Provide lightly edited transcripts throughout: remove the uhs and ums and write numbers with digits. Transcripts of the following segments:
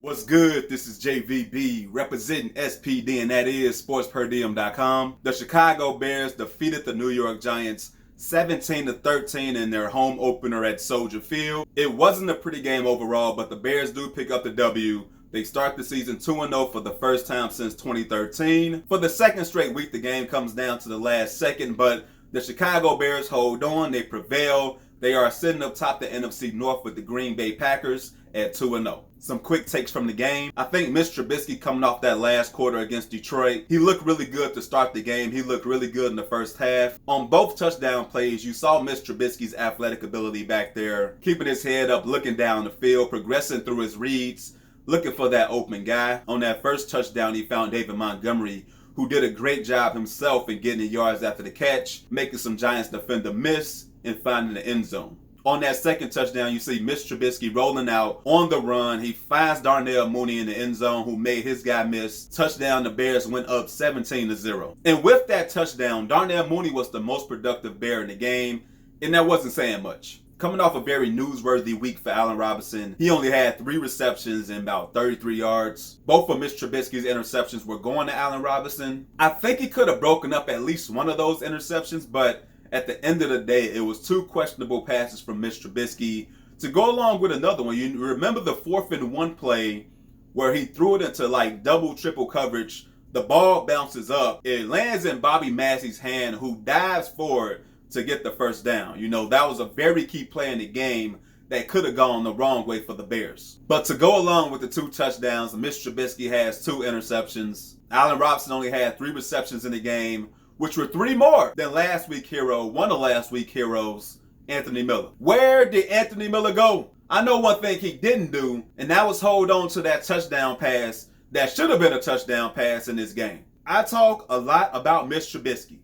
What's good? This is JVB representing SPD, and that is SportsPerDiem.com. The Chicago Bears defeated the New York Giants 17-13 in their home opener at Soldier Field. It wasn't a pretty game overall, but the Bears do pick up the W. They start the season 2-0 for the first time since 2013. For the second straight week, the game comes down to the last second, but the Chicago Bears hold on. They prevail. They are sitting up top the NFC North with the Green Bay Packers at 2-0. Some quick takes from the game. I think Mitch Trubisky coming off that last quarter against Detroit, he looked really good to start the game. He looked really good in the first half. On both touchdown plays, you saw Mitch Trubisky's athletic ability back there, keeping his head up, looking down the field, progressing through his reads, looking for that open guy. On that first touchdown, he found David Montgomery, who did a great job himself in getting the yards after the catch, making some Giants defender miss, and finding the end zone. On that second touchdown, you see Mitch Trubisky rolling out on the run. He finds Darnell Mooney in the end zone, who made his guy miss. Touchdown, the Bears went up 17-0. And with that touchdown, Darnell Mooney was the most productive Bear in the game, and that wasn't saying much. Coming off a very newsworthy week for Allen Robinson, he only had 3 receptions and about 33 yards. Both of Mitch Trubisky's interceptions were going to Allen Robinson. I think he could have broken up at least one of those interceptions, but at the end of the day, it was 2 questionable passes from Mitch Trubisky to go along with another one. You remember the 4th and 1 play where he threw it into like double, triple coverage. The ball bounces up. It lands in Bobby Massey's hand, who dives forward to get the first down. You know, that was a very key play in the game that could have gone the wrong way for the Bears. But to go along with the 2 touchdowns, Mitch Trubisky has 2 interceptions. Allen Robinson only had 3 receptions in the game, which were 3 more than last week's hero, one of last week's heroes, Anthony Miller. Where did Anthony Miller go? I know one thing he didn't do, and that was hold on to that touchdown pass that should have been a touchdown pass in this game. I talk a lot about Mitch Trubisky,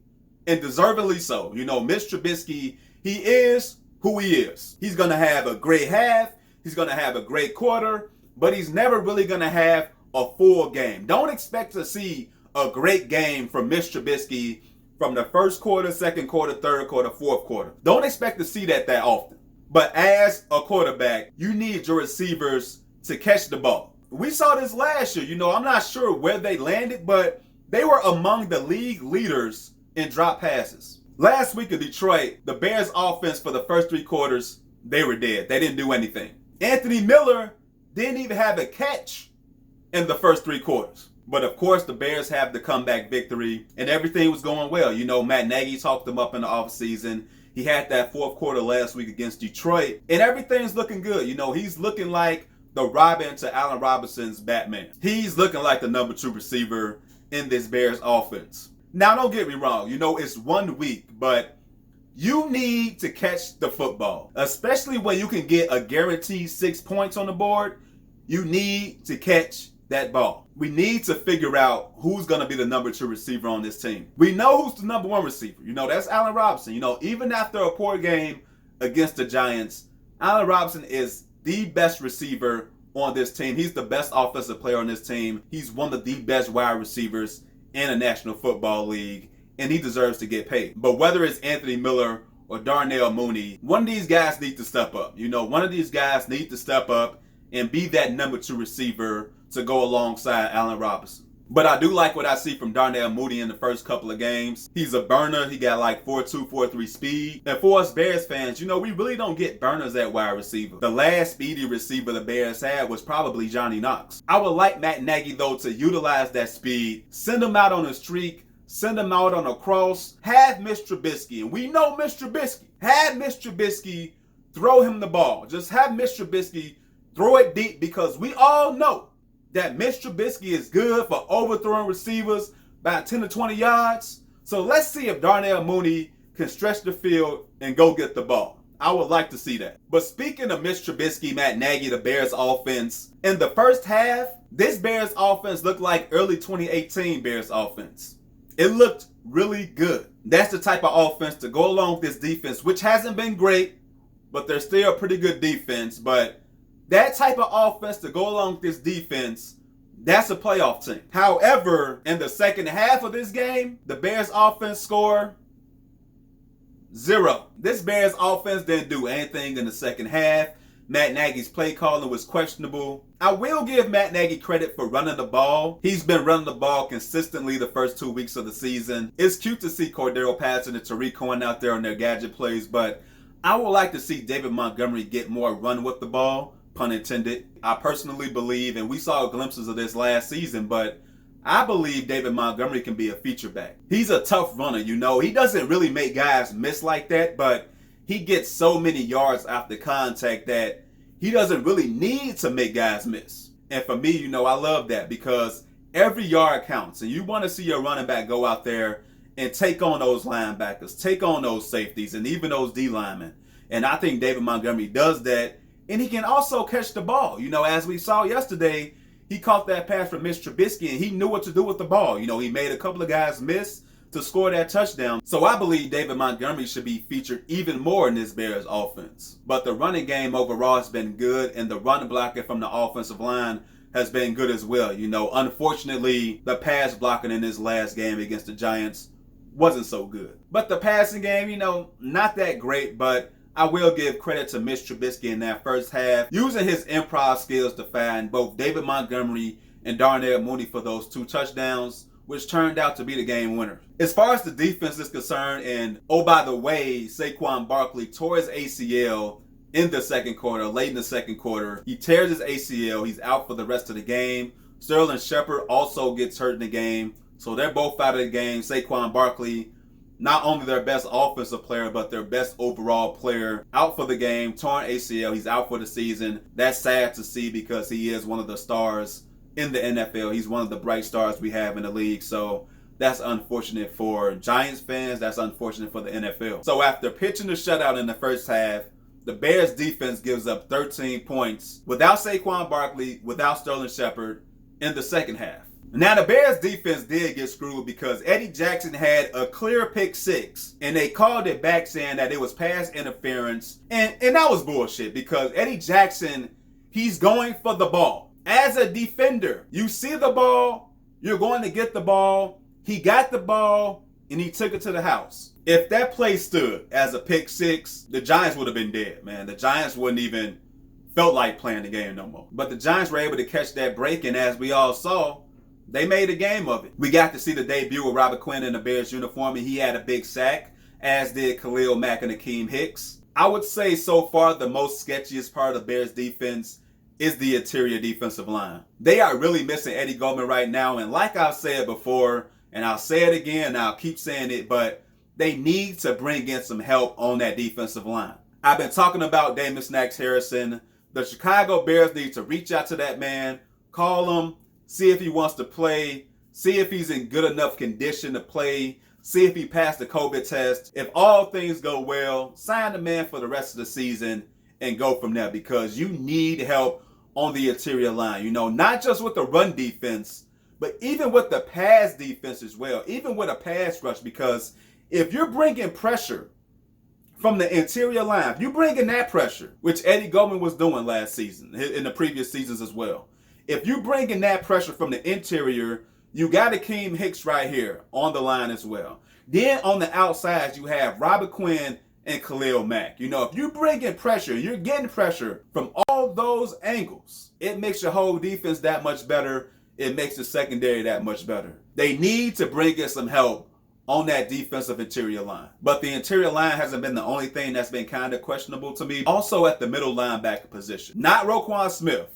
and deservedly so. You know, Mitch Trubisky, he is who he is. He's going to have a great half, he's going to have a great quarter, but he's never really going to have a full game. Don't expect to see a great game from Mitch Trubisky from the first quarter, second quarter, third quarter, fourth quarter. Don't expect to see that often. But as a quarterback, you need your receivers to catch the ball. We saw this last year. You know, I'm not sure where they landed, but they were among the league leaders in drop passes. Last week in Detroit, the Bears offense for the first 3 quarters, they were dead. They didn't do anything. Anthony Miller didn't even have a catch in the first 3 quarters. But of course, the Bears have the comeback victory, and everything was going well. You know, Matt Nagy talked them up in the offseason. He had that 4th quarter last week against Detroit, and everything's looking good. You know, he's looking like the Robin to Allen Robinson's Batman. He's looking like the number 2 receiver in this Bears offense. Now, don't get me wrong. You know, it's 1 week, but you need to catch the football, especially when you can get a guaranteed 6 points on the board. You need to catch that ball. We need to figure out who's going to be the number 2 receiver on this team. We know who's the number 1 receiver. You know, that's Allen Robinson. You know, even after a poor game against the Giants, Allen Robinson is the best receiver on this team. He's the best offensive player on this team. He's one of the best wide receivers in the National Football League, and he deserves to get paid. But whether it's Anthony Miller or Darnell Mooney, one of these guys need to step up. You know, one of these guys need to step up and be that number 2 receiver to go alongside Allen Robinson. But I do like what I see from Darnell Mooney in the first couple of games. He's a burner. He got like 4.2, 4.3 speed. And for us Bears fans, you know, we really don't get burners at wide receiver. The last speedy receiver the Bears had was probably Johnny Knox. I would like Matt Nagy, though, to utilize that speed, send him out on a streak, send him out on a cross, have Mitch Trubisky, and we know Mitch Trubisky, have Mitch Trubisky throw him the ball. Just have Mitch Trubisky throw it deep, because we all know that Mitch Trubisky is good for overthrowing receivers by 10 to 20 yards. So let's see if Darnell Mooney can stretch the field and go get the ball. I would like to see that. But speaking of Mitch Trubisky, Matt Nagy, the Bears offense, in the first half, this Bears offense looked like early 2018 Bears offense. It looked really good. That's the type of offense to go along with this defense, which hasn't been great, but they're still a pretty good defense. But that type of offense to go along with this defense, that's a playoff team. However, in the second half of this game, the Bears offense scored 0. This Bears offense didn't do anything in the second half. Matt Nagy's play calling was questionable. I will give Matt Nagy credit for running the ball. He's been running the ball consistently the first 2 weeks of the season. It's cute to see Cordero Patterson and Tariq Cohen out there on their gadget plays, but I would like to see David Montgomery get more run with the ball, pun intended. I personally believe, and we saw glimpses of this last season, but I believe David Montgomery can be a feature back. He's a tough runner, you know. He doesn't really make guys miss like that, but he gets so many yards after contact that he doesn't really need to make guys miss. And for me, you know, I love that because every yard counts. And you want to see your running back go out there and take on those linebackers, take on those safeties, and even those D linemen. And I think David Montgomery does that. And he can also catch the ball. You know, as we saw yesterday, he caught that pass from Mitch Trubisky and he knew what to do with the ball. You know, he made a couple of guys miss to score that touchdown. So I believe David Montgomery should be featured even more in this Bears offense. But the running game overall has been good, and the run blocking from the offensive line has been good as well. You know, unfortunately, the pass blocking in this last game against the Giants wasn't so good. But the passing game, you know, not that great, but I will give credit to Mitch Trubisky in that first half, using his improv skills to find both David Montgomery and Darnell Mooney for those 2 touchdowns, which turned out to be the game winner. As far as the defense is concerned, and oh, by the way, Saquon Barkley tore his ACL in the second quarter, late in the second quarter. He tears his ACL. He's out for the rest of the game. Sterling Shepard also gets hurt in the game. So they're both out of the game. Saquon Barkley, not only their best offensive player, but their best overall player, out for the game, torn ACL. He's out for the season. That's sad to see because he is one of the stars in the NFL. He's one of the bright stars we have in the league. So that's unfortunate for Giants fans. That's unfortunate for the NFL. So after pitching the shutout in the first half, the Bears defense gives up 13 points without Saquon Barkley, without Sterling Shepard in the second half. Now the Bears defense did get screwed because Eddie Jackson had a clear pick 6 and they called it back saying that it was pass interference. And that was bullshit because Eddie Jackson, he's going for the ball. As a defender, you see the ball, you're going to get the ball. He got the ball and he took it to the house. If that play stood as a pick 6, the Giants would have been dead, man. The Giants wouldn't even felt like playing the game no more. But the Giants were able to catch that break, and as we all saw, they made a game of it. We got to see the debut of Robert Quinn in the Bears uniform, and he had a big sack, as did Khalil Mack and Akeem Hicks. I would say so far the most sketchiest part of the Bears defense is the interior defensive line. They are really missing Eddie Goldman right now, and like I've said before, and I'll say it again, and I'll keep saying it, but they need to bring in some help on that defensive line. I've been talking about Damon Snacks Harrison. The Chicago Bears need to reach out to that man, call him, see if he wants to play, see if he's in good enough condition to play, see if he passed the COVID test. If all things go well, sign the man for the rest of the season and go from there because you need help on the interior line. You know, not just with the run defense, but even with the pass defense as well, even with a pass rush, because if you're bringing pressure from the interior line, if you bring in that pressure, which Eddie Goldman was doing last season, in the previous seasons as well, if you bring in that pressure from the interior, you got Akeem Hicks right here on the line as well. Then on the outside, you have Robert Quinn and Khalil Mack. You know, if you bring in pressure, you're getting pressure from all those angles, it makes your whole defense that much better. It makes the secondary that much better. They need to bring in some help on that defensive interior line. But the interior line hasn't been the only thing that's been kind of questionable to me. Also at the middle linebacker position. Not Roquan Smith.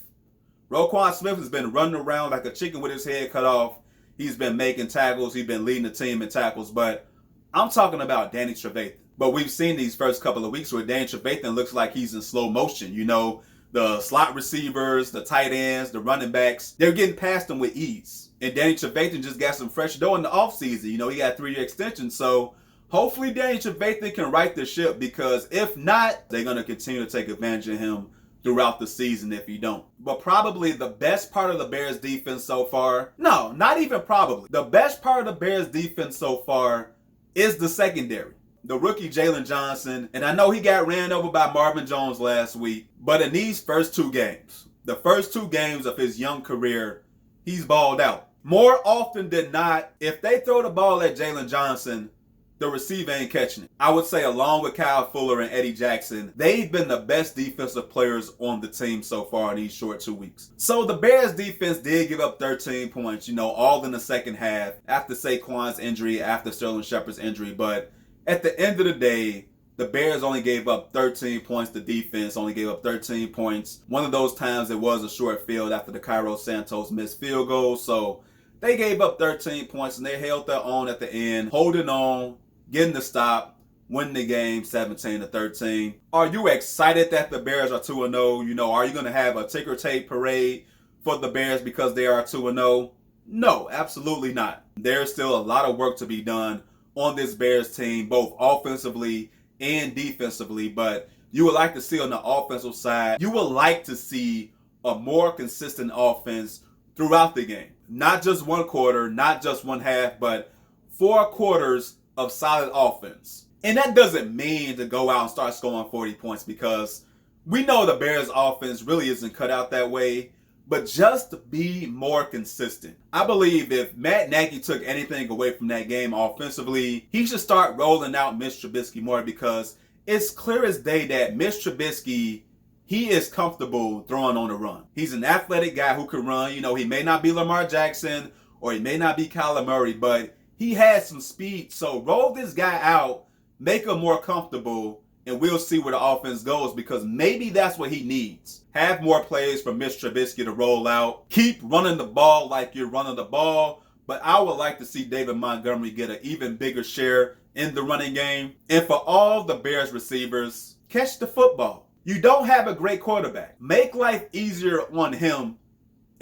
Roquan Smith has been running around like a chicken with his head cut off. He's been making tackles. He's been leading the team in tackles. But I'm talking about Danny Trevathan. But we've seen these first couple of weeks where Danny Trevathan looks like he's in slow motion. You know, the slot receivers, the tight ends, the running backs, they're getting past them with ease. And Danny Trevathan just got some fresh dough in the offseason. You know, he got a 3-year extension. So hopefully Danny Trevathan can right the ship because if not, they're going to continue to take advantage of him throughout the season if he don't. But probably the best part of the Bears defense so far, no, not even probably. The best part of the Bears defense so far is the secondary. The rookie Jalen Johnson, and I know he got ran over by Marvin Jones last week, but in these first 2 games, the first 2 games of his young career, he's balled out. More often than not, if they throw the ball at Jalen Johnson, the receiver ain't catching it. I would say along with Kyle Fuller and Eddie Jackson, they've been the best defensive players on the team so far in these short 2 weeks. So the Bears defense did give up 13 points, all in the second half after Saquon's injury, after Sterling Shepard's injury. But at the end of the day, the Bears only gave up 13 points. The defense only gave up 13 points. One of those times it was a short field after the Cairo Santos missed field goal. So they gave up 13 points and they held their own at the end, holding on, getting the stop, winning the game 17-13. Are you excited that the Bears are 2-0? Are you going to have a ticker tape parade for the Bears because they are 2-0? No, absolutely not. There's still a lot of work to be done on this Bears team, both offensively and defensively. But you would like to see on the offensive side, you would like to see a more consistent offense throughout the game. Not just one quarter, not just one half, but 4 quarters of solid offense. And that doesn't mean to go out and start scoring 40 points, because we know the Bears offense really isn't cut out that way, but just be more consistent. I believe if Matt Nagy took anything away from that game offensively, he should start rolling out Mitch Trubisky more, because it's clear as day that Mitch Trubisky, he is comfortable throwing on the run. He's an athletic guy who can run. He may not be Lamar Jackson or he may not be Kyler Murray, but he has some speed. So roll this guy out, make him more comfortable, and we'll see where the offense goes, because maybe that's what he needs. Have more plays for Mitch Trubisky to roll out. Keep running the ball like you're running the ball. But I would like to see David Montgomery get an even bigger share in the running game. And for all the Bears receivers, catch the football. You don't have a great quarterback. Make life easier on him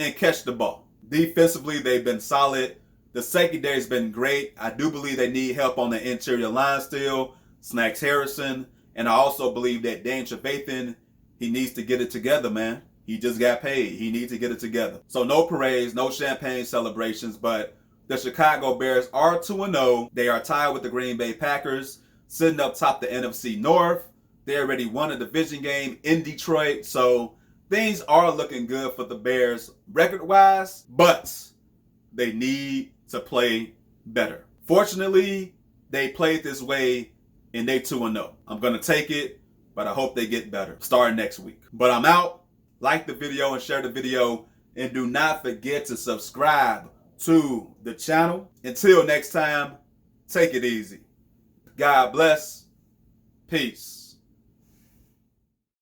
and catch the ball. Defensively, they've been solid. The secondary's been great. I do believe they need help on the interior line still. Snacks Harrison. And I also believe that Dane Trevathan, he needs to get it together, man. He just got paid. He needs to get it together. So no parades, no champagne celebrations, but the Chicago Bears are 2-0. They are tied with the Green Bay Packers, sitting up top the NFC North. They already won a division game in Detroit, so things are looking good for the Bears record-wise, but they need to play better. Fortunately, they played this way and they 2-0. I'm going to take it, but I hope they get better starting next week. But I'm out. Like the video and share the video, and do not forget to subscribe to the channel. Until next time, take it easy. God bless. Peace.